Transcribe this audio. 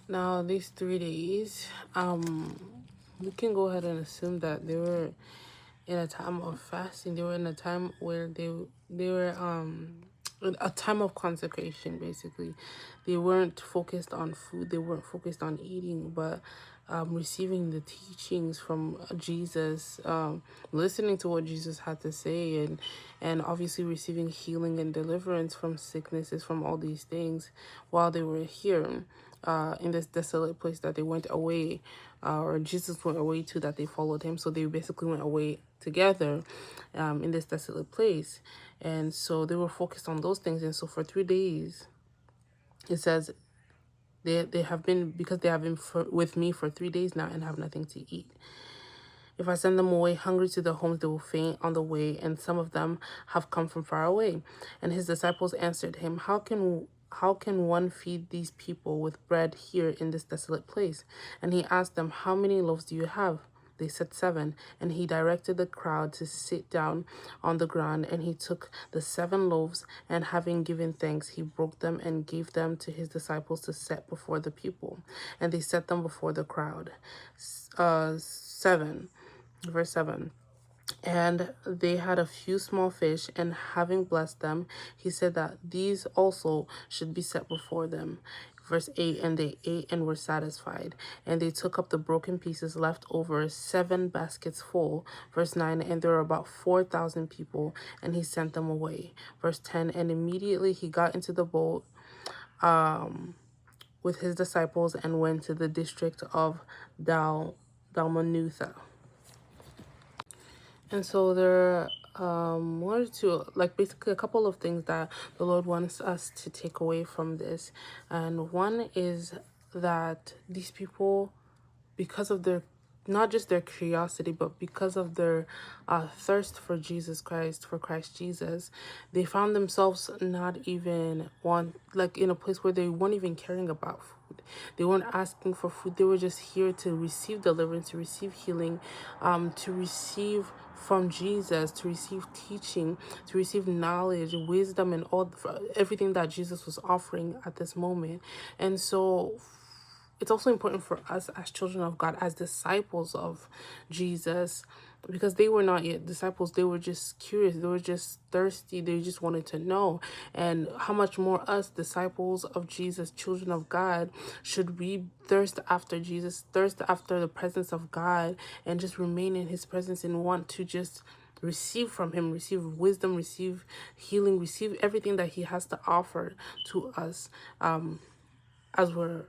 Now, these 3 days, we can go ahead and assume that they were in a time of fasting. They were in a time where they were in a time of consecration. Basically, they weren't focused on food. They weren't focused on eating, but receiving the teachings from Jesus, listening to what Jesus had to say, and obviously receiving healing and deliverance from sicknesses, from all these things while they were here in this desolate place that they went away, or Jesus went away to, that they followed him. So they basically went away together in this desolate place. And so they were focused on those things. And so for 3 days, it says they have been, because they have been with me for 3 days now and have nothing to eat. If I send them away hungry to their homes, they will faint on the way, and some of them have come from far away. And his disciples answered him, How can one feed these people with bread here in this desolate place? And he asked them, How many loaves do you have? They said 7. And he directed the crowd to sit down on the ground. And he took the 7 loaves, and having given thanks, he broke them and gave them to his disciples to set before the people. And they set them before the crowd. 7. Verse 7. And they had a few small fish, and having blessed them, he said that these also should be set before them. Verse 8. And they ate and were satisfied. And they took up the broken pieces left over, 7 baskets full. Verse 9. And there were about 4,000 people, and he sent them away. Verse 10. And immediately he got into the boat with his disciples and went to the district of Dalmanutha. And so there are one or two, like basically a couple of things that the Lord wants us to take away from this. And one is that these people, because of their, not just their curiosity, but because of their thirst for Jesus Christ, for Christ Jesus, they found themselves not even in a place where they weren't even caring about food. They weren't asking for food. They were just here to receive deliverance, to receive healing, to receive from Jesus, to receive teaching, to receive knowledge, wisdom, and everything that Jesus was offering at this moment. And so it's also important for us as children of God, as disciples of Jesus, because they were not yet disciples. They were just curious. They were just thirsty. They just wanted to know. And how much more us, disciples of Jesus, children of God, should we thirst after Jesus, thirst after the presence of God, and just remain in his presence and want to just receive from him, receive wisdom, receive healing, receive everything that he has to offer to us as we're